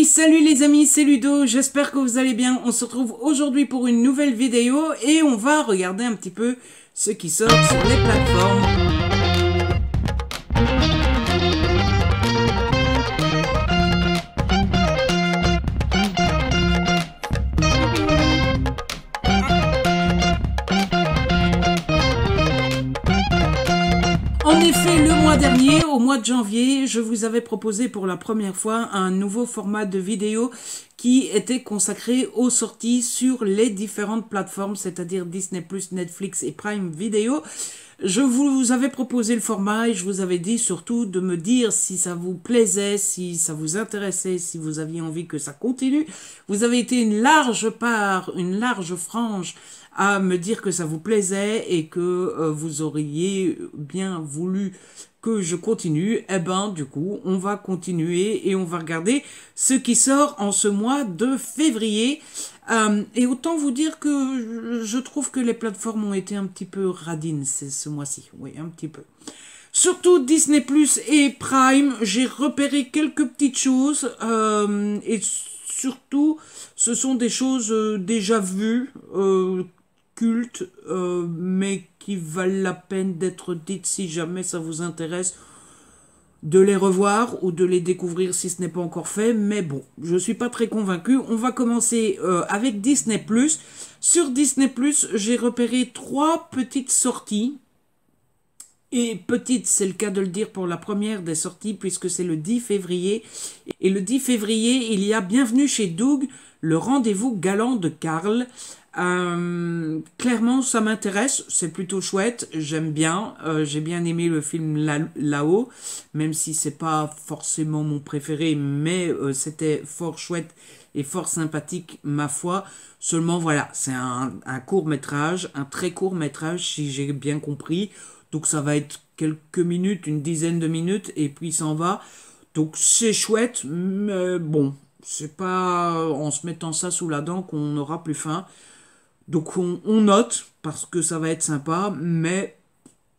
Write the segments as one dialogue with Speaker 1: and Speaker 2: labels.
Speaker 1: salut les amis, c'est Ludo, j'espère que vous allez bien. On se retrouve aujourd'hui pour une nouvelle vidéo et on va regarder un petit peu ce qui sort sur les plateformes. En effet, le mois dernier, au mois de janvier, je vous avais proposé pour la première fois un nouveau format de vidéo qui était consacré aux sorties sur les différentes plateformes, c'est-à-dire Disney+, Netflix et Prime Video. Je vous avais proposé le format et je vous avais dit surtout de me dire si ça vous plaisait, si ça vous intéressait, si vous aviez envie que ça continue. Vous avez été une large frange à me dire que ça vous plaisait et que vous auriez bien voulu que je continue. Eh ben, du coup, on va continuer et on va regarder ce qui sort en ce mois de février. Et autant vous dire que je trouve que les plateformes ont été un petit peu radines ce mois-ci. Oui, un petit peu. Surtout Disney Plus et Prime, j'ai repéré quelques petites choses. Et surtout, ce sont des choses déjà vues, cultes, mais qui valent la peine d'être dites si jamais ça vous intéresse de les revoir ou de les découvrir si ce n'est pas encore fait. Mais bon, je suis pas très convaincu. On va commencer avec Disney+. Sur Disney+, j'ai repéré 3 petites sorties. Et petite, c'est le cas de le dire pour la première des sorties, puisque c'est le 10 février. Et le 10 février, il y a Bienvenue chez Doug, le rendez-vous galant de Karl. Clairement, ça m'intéresse, c'est plutôt chouette, j'aime bien. J'ai bien aimé le film là-haut, même si c'est pas forcément mon préféré, mais c'était fort chouette et fort sympathique, ma foi. Seulement, voilà, c'est un court-métrage, un très court-métrage, si j'ai bien compris. Donc ça va être quelques minutes, une dizaine de minutes, et puis ça en va. Donc c'est chouette, mais bon, c'est pas en se mettant ça sous la dent qu'on aura plus faim. Donc on note, parce que ça va être sympa, mais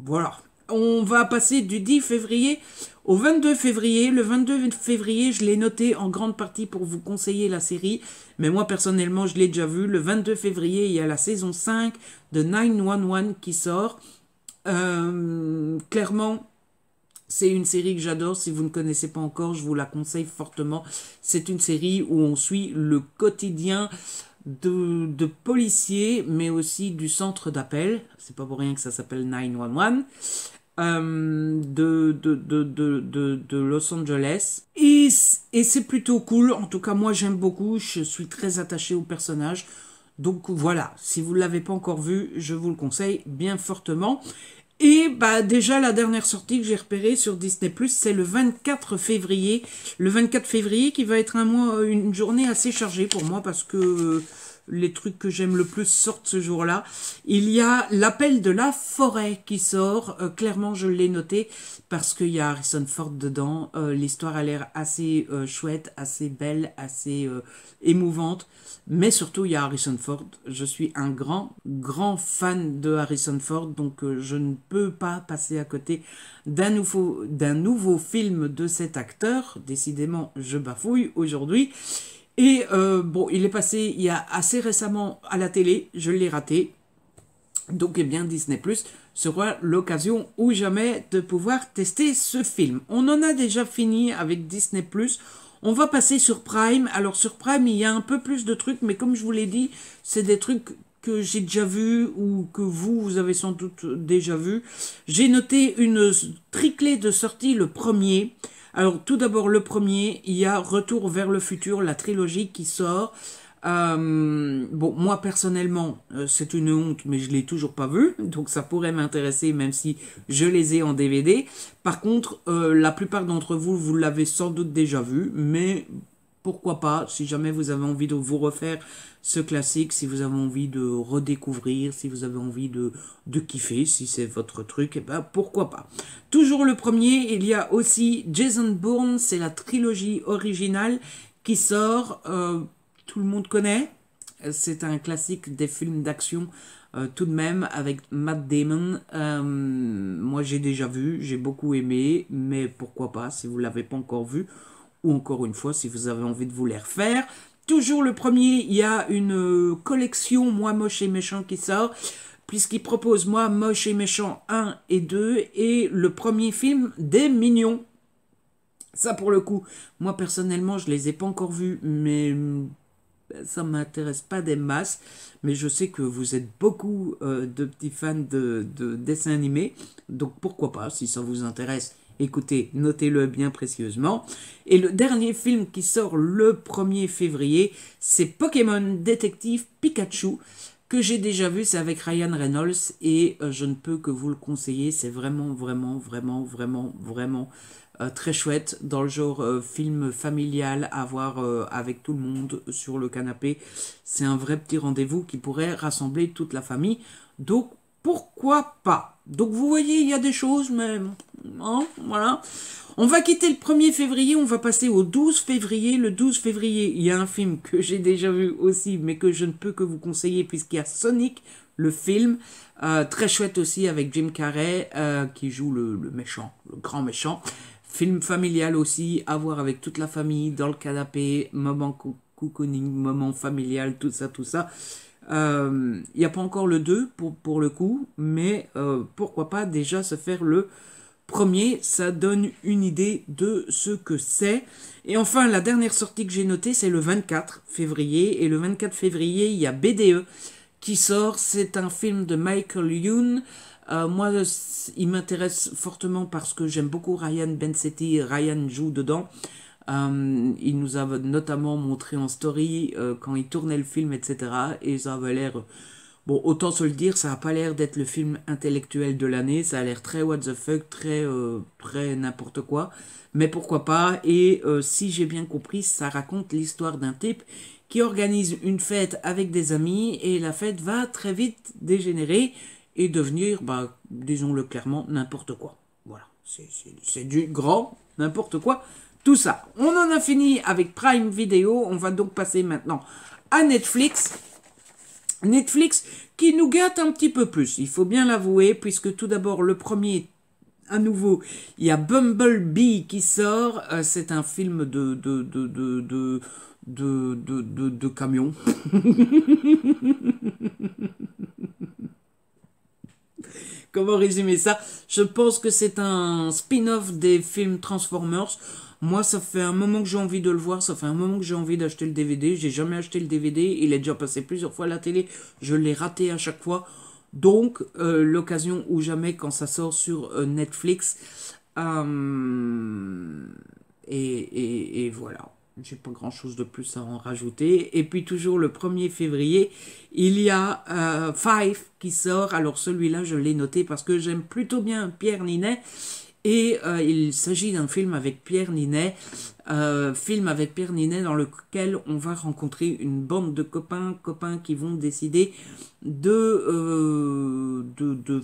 Speaker 1: voilà. On va passer du 10 février au 22 février. Le 22 février, je l'ai noté en grande partie pour vous conseiller la série. Mais moi, personnellement, je l'ai déjà vu. Le 22 février, il y a la saison 5 de 911 qui sort. Clairement, c'est une série que j'adore. Si vous ne connaissez pas encore, je vous la conseille fortement. C'est une série où on suit le quotidien de policiers, mais aussi du centre d'appel. C'est pas pour rien que ça s'appelle 911. De Los Angeles. Et c'est plutôt cool. En tout cas, moi, j'aime beaucoup. Je suis très attaché au personnage. Donc voilà, si vous ne l'avez pas encore vu, je vous le conseille bien fortement. Et bah déjà la dernière sortie que j'ai repérée sur Disney+, c'est le 24 février. Le 24 février qui va être une journée assez chargée pour moi parce que les trucs que j'aime le plus sortent ce jour-là. Il y a L'Appel de la forêt qui sort. Clairement, je l'ai noté parce qu'il y a Harrison Ford dedans. L'histoire a l'air assez chouette, assez belle, assez émouvante. Mais surtout, il y a Harrison Ford. Je suis un grand fan de Harrison Ford, donc je ne peux pas passer à côté d'un nouveau film de cet acteur. Décidément, je bafouille aujourd'hui. Et bon, il est passé il y a assez récemment à la télé, je l'ai raté. Donc, eh bien, Disney+ sera l'occasion ou jamais de pouvoir tester ce film. On en a déjà fini avec Disney+. On va passer sur Prime. Alors sur Prime, il y a un peu plus de trucs, mais comme je vous l'ai dit, c'est des trucs que j'ai déjà vus ou que vous avez sans doute déjà vus. J'ai noté une triclée de sorties le premier. Alors tout d'abord le premier, il y a Retour vers le futur, la trilogie qui sort. Bon, moi personnellement, c'est une honte, mais je l'ai toujours pas vu, donc ça pourrait m'intéresser même si je les ai en DVD. Par contre, la plupart d'entre vous, vous l'avez sans doute déjà vu, mais pourquoi pas, si jamais vous avez envie de vous refaire ce classique, si vous avez envie de redécouvrir, si vous avez envie de kiffer, si c'est votre truc, et ben pourquoi pas. Toujours le premier, il y a aussi Jason Bourne, c'est la trilogie originale qui sort. Tout le monde connaît. C'est un classique des films d'action tout de même avec Matt Damon. Moi j'ai déjà vu, j'ai beaucoup aimé, mais pourquoi pas, si vous ne l'avez pas encore vu, ou encore une fois, si vous avez envie de vous les refaire. Toujours le premier, il y a une collection Moi Moche et Méchant qui sort, puisqu'il propose Moi Moche et Méchant 1 et 2, et le premier film des Mignons. Ça, pour le coup, moi personnellement, je les ai pas encore vus, mais ça m'intéresse pas des masses. Mais je sais que vous êtes beaucoup de petits fans de dessins animés, donc pourquoi pas, si ça vous intéresse. Écoutez, notez-le bien précieusement. Et le dernier film qui sort le 1er février, c'est Pokémon Détective Pikachu, que j'ai déjà vu, c'est avec Ryan Reynolds, et je ne peux que vous le conseiller, c'est vraiment, vraiment, vraiment, vraiment, vraiment très chouette, dans le genre film familial à voir avec tout le monde sur le canapé. C'est un vrai petit rendez-vous qui pourrait rassembler toute la famille, donc pourquoi pas. Donc vous voyez, il y a des choses, mais hein, voilà. On va quitter le 1er février, on va passer au 12 février. Le 12 février, il y a un film que j'ai déjà vu aussi, mais que je ne peux que vous conseiller, puisqu'il y a Sonic, le film, très chouette aussi, avec Jim Carrey, qui joue le méchant, le grand méchant. Film familial aussi, à voir avec toute la famille, dans le canapé, moment cocooning, moment familial, tout ça, tout ça. Il n'y a pas encore le 2 pour le coup, mais pourquoi pas déjà se faire le premier, ça donne une idée de ce que c'est. Et enfin, la dernière sortie que j'ai notée, c'est le 24 février. Et le 24 février, il y a BDE qui sort. C'est un film de Michael Youn. Moi, il m'intéresse fortement parce que j'aime beaucoup Ryan Bensetti. Ryan joue dedans. Il nous a notamment montré en story quand il tournait le film, etc. Et ça avait l'air... Bon, autant se le dire, ça n'a pas l'air d'être le film intellectuel de l'année. Ça a l'air très what the fuck, très n'importe quoi. Mais pourquoi pas. Et si j'ai bien compris, ça raconte l'histoire d'un type qui organise une fête avec des amis. Et la fête va très vite dégénérer et devenir, bah, disons-le clairement, n'importe quoi. Voilà, c'est du grand n'importe quoi. Tout ça. On en a fini avec Prime Video. On va donc passer maintenant à Netflix. Netflix qui nous gâte un petit peu plus, il faut bien l'avouer, puisque tout d'abord le premier, à nouveau, il y a Bumblebee qui sort, c'est un film de camion. Comment résumer ça? Je pense que c'est un spin-off des films Transformers. Moi, ça fait un moment que j'ai envie de le voir, ça fait un moment que j'ai envie d'acheter le DVD. J'ai jamais acheté le DVD, il est déjà passé plusieurs fois à la télé, je l'ai raté à chaque fois. Donc, l'occasion ou jamais quand ça sort sur Netflix. Et voilà. J'ai pas grand chose de plus à en rajouter. Et puis toujours le 1er février, il y a Five qui sort. Alors celui-là, je l'ai noté parce que j'aime plutôt bien Pierre Ninet. Et il s'agit d'un film avec Pierre Ninet. Film avec Pierre Ninet dans lequel on va rencontrer une bande de copains qui vont décider de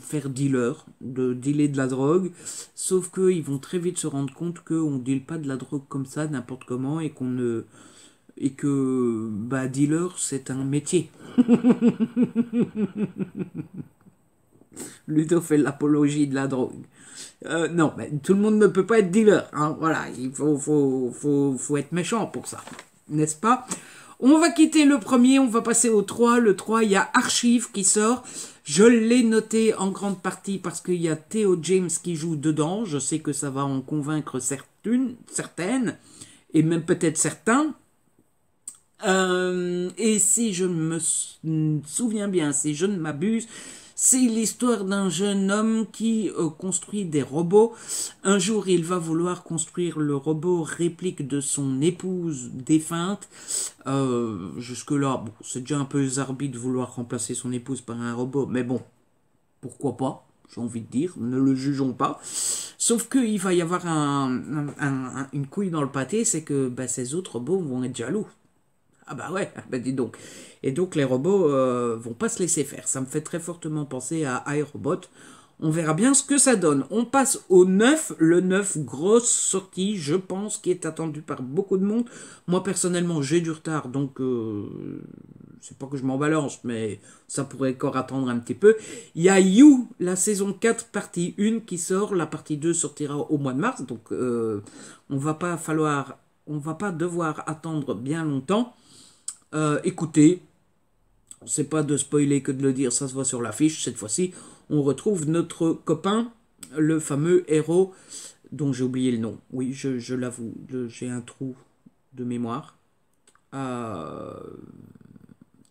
Speaker 1: faire de dealer de la drogue. Sauf qu'ils vont très vite se rendre compte qu'on ne deal pas de la drogue comme ça, n'importe comment, et que bah, dealer, c'est un métier. Ludo fait l'apologie de la drogue. Non, mais tout le monde ne peut pas être dealer. Hein, voilà, il faut être méchant pour ça. N'est-ce pas? On va quitter le premier, on va passer au 3. Le 3, il y a Archive qui sort. Je l'ai noté en grande partie parce qu'il y a Theo James qui joue dedans. Je sais que ça va en convaincre certaines, et même peut-être certains. Et si je me souviens bien, si je ne m'abuse, c'est l'histoire d'un jeune homme qui construit des robots. Un jour, il va vouloir construire le robot réplique de son épouse défunte. Jusque-là, bon, c'est déjà un peu zarbi de vouloir remplacer son épouse par un robot, mais bon, pourquoi pas, j'ai envie de dire, ne le jugeons pas. Sauf qu'il va y avoir une couille dans le pâté, c'est que bah, ces autres robots vont être jaloux. Ah bah ouais, bah dis donc. Et donc les robots vont pas se laisser faire. Ça me fait très fortement penser à iRobot. On verra bien ce que ça donne. On passe au 9. Le 9, grosse sortie, je pense, qui est attendue par beaucoup de monde. Moi, personnellement, j'ai du retard, donc c'est pas que je m'en balance, mais ça pourrait encore attendre un petit peu. Il y a You, la saison 4, partie 1, qui sort. La partie 2 sortira au mois de mars, donc on on va pas devoir attendre bien longtemps. Écoutez, c'est pas de spoiler que de le dire, ça se voit sur l'affiche. Cette fois-ci, on retrouve notre copain, le fameux héros dont j'ai oublié le nom. Oui, je l'avoue, j'ai un trou de mémoire.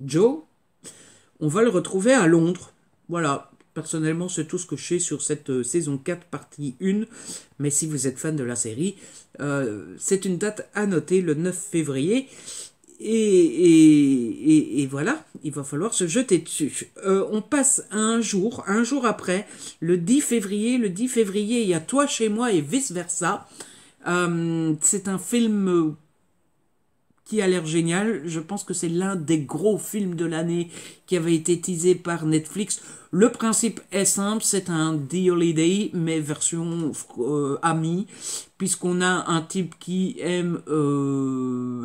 Speaker 1: Joe, on va le retrouver à Londres. Voilà, personnellement, c'est tout ce que je sais sur cette saison 4, partie 1. Mais si vous êtes fan de la série, c'est une date à noter, le 9 février. Et voilà, il va falloir se jeter dessus. On passe à un jour après, le 10 février. Le 10 février, il y a Toi chez moi et vice-versa. C'est un film qui a l'air génial. Je pense que c'est l'un des gros films de l'année qui avait été teasé par Netflix. Le principe est simple, c'est un The Holiday, mais version ami, puisqu'on a un type qui aime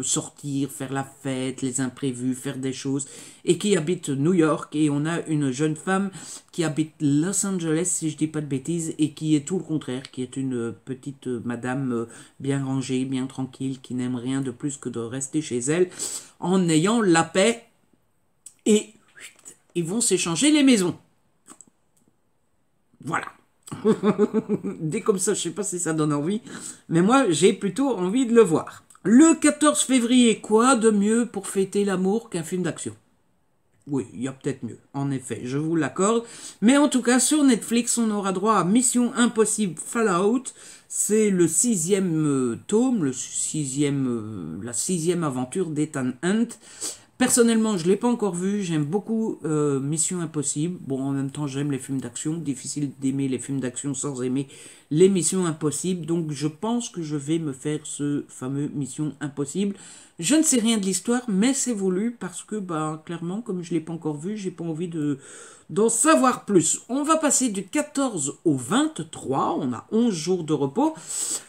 Speaker 1: sortir, faire la fête, les imprévus, faire des choses, et qui habite New York, et on a une jeune femme qui habite Los Angeles, si je dis pas de bêtises, et qui est tout le contraire, qui est une petite madame bien rangée, bien tranquille, qui n'aime rien de plus que de rester chez elle, en ayant la paix, et ils vont s'échanger les maisons. Voilà. Dès comme ça, je sais pas si ça donne envie, mais moi, j'ai plutôt envie de le voir. Le 14 février, quoi de mieux pour fêter l'amour qu'un film d'action? Oui, il y a peut-être mieux, en effet, je vous l'accorde. Mais en tout cas, sur Netflix, on aura droit à Mission Impossible Fallout. C'est le 6e tome, la 6e aventure d'Ethan Hunt. Personnellement, je ne l'ai pas encore vu, j'aime beaucoup Mission Impossible. Bon, en même temps, j'aime les films d'action. Difficile d'aimer les films d'action sans aimer les Missions Impossibles. Donc, je pense que je vais me faire ce fameux Mission Impossible. Je ne sais rien de l'histoire, mais c'est voulu parce que, bah, clairement, comme je ne l'ai pas encore vu, j'ai pas envie d'en savoir plus. On va passer du 14 au 23, on a 11 jours de repos.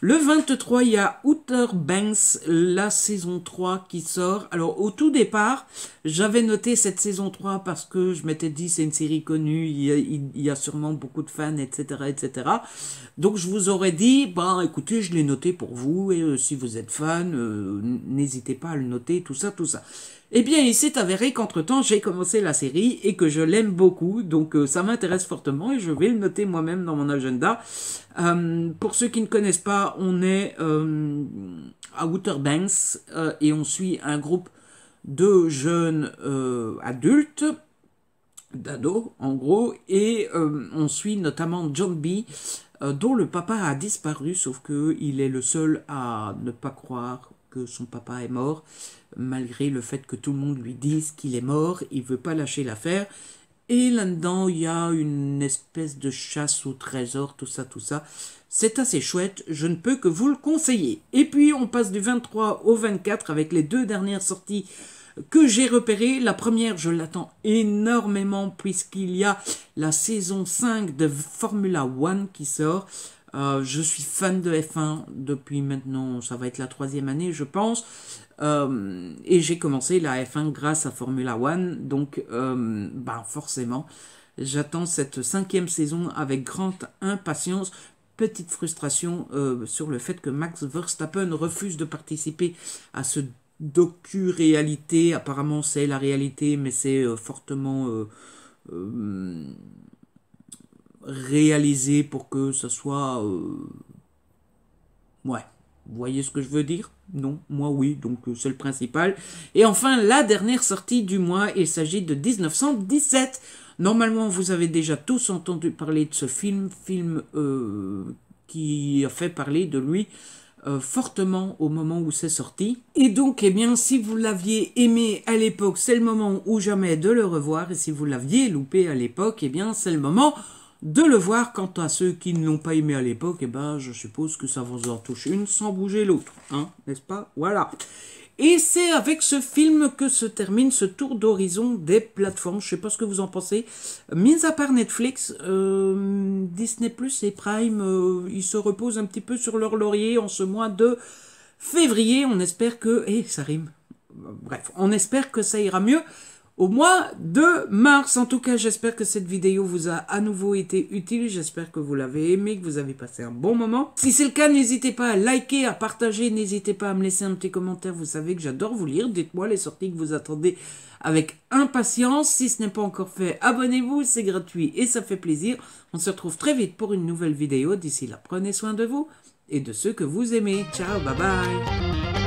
Speaker 1: Le 23, il y a Outer Banks, la saison 3 qui sort. Alors, au tout départ, j'avais noté cette saison 3 parce que je m'étais dit c'est une série connue, il y a sûrement beaucoup de fans, etc., etc. Donc, je vous aurais dit, bah, écoutez, je l'ai noté pour vous, et si vous êtes fan, n'hésitez pas à le noter, tout ça, tout ça. Eh bien, il s'est avéré qu'entre-temps, j'ai commencé la série et que je l'aime beaucoup, donc ça m'intéresse fortement et je vais le noter moi-même dans mon agenda. Pour ceux qui ne connaissent pas, on est à Outer Banks et on suit un groupe de jeunes adultes, d'ados en gros, et on suit notamment John B, dont le papa a disparu, sauf qu'il est le seul à ne pas croire que son papa est mort. Malgré le fait que tout le monde lui dise qu'il est mort, il veut pas lâcher l'affaire. Et là-dedans, il y a une espèce de chasse au trésor, tout ça, tout ça. C'est assez chouette, je ne peux que vous le conseiller. Et puis, on passe du 23 au 24 avec les 2 dernières sorties que j'ai repérées. La première, je l'attends énormément puisqu'il y a la saison 5 de Formula One qui sort. Je suis fan de F1 depuis maintenant, ça va être la 3e année, je pense. Et j'ai commencé la F1 grâce à Formula One, donc forcément j'attends cette 5e saison avec grande impatience. Petite frustration sur le fait que Max Verstappen refuse de participer à ce docu-réalité. Apparemment c'est la réalité, mais c'est fortement réalisé pour que ça soit ouais. Vous voyez ce que je veux dire? Non, moi oui, donc c'est le principal. Et enfin, la dernière sortie du mois, il s'agit de 1917. Normalement, vous avez déjà tous entendu parler de ce film qui a fait parler de lui fortement au moment où c'est sorti. Et donc, eh bien, si vous l'aviez aimé à l'époque, c'est le moment ou jamais de le revoir. Et si vous l'aviez loupé à l'époque, eh bien, c'est le moment de le voir. Quant à ceux qui ne l'ont pas aimé à l'époque, eh ben, je suppose que ça vous en touche une sans bouger l'autre, hein, n'est-ce pas? Voilà. Et c'est avec ce film que se termine ce tour d'horizon des plateformes. Je sais pas ce que vous en pensez. Mis à part Netflix, Disney Plus et Prime, ils se reposent un petit peu sur leur laurier en ce mois de février. On espère que... ça rime. Bref, on espère que ça ira mieux au mois de mars. En tout cas, j'espère que cette vidéo vous a à nouveau été utile. J'espère que vous l'avez aimé, que vous avez passé un bon moment. Si c'est le cas, n'hésitez pas à liker, à partager. N'hésitez pas à me laisser un petit commentaire. Vous savez que j'adore vous lire. Dites-moi les sorties que vous attendez avec impatience. Si ce n'est pas encore fait, abonnez-vous. C'est gratuit et ça fait plaisir. On se retrouve très vite pour une nouvelle vidéo. D'ici là, prenez soin de vous et de ceux que vous aimez. Ciao, bye bye.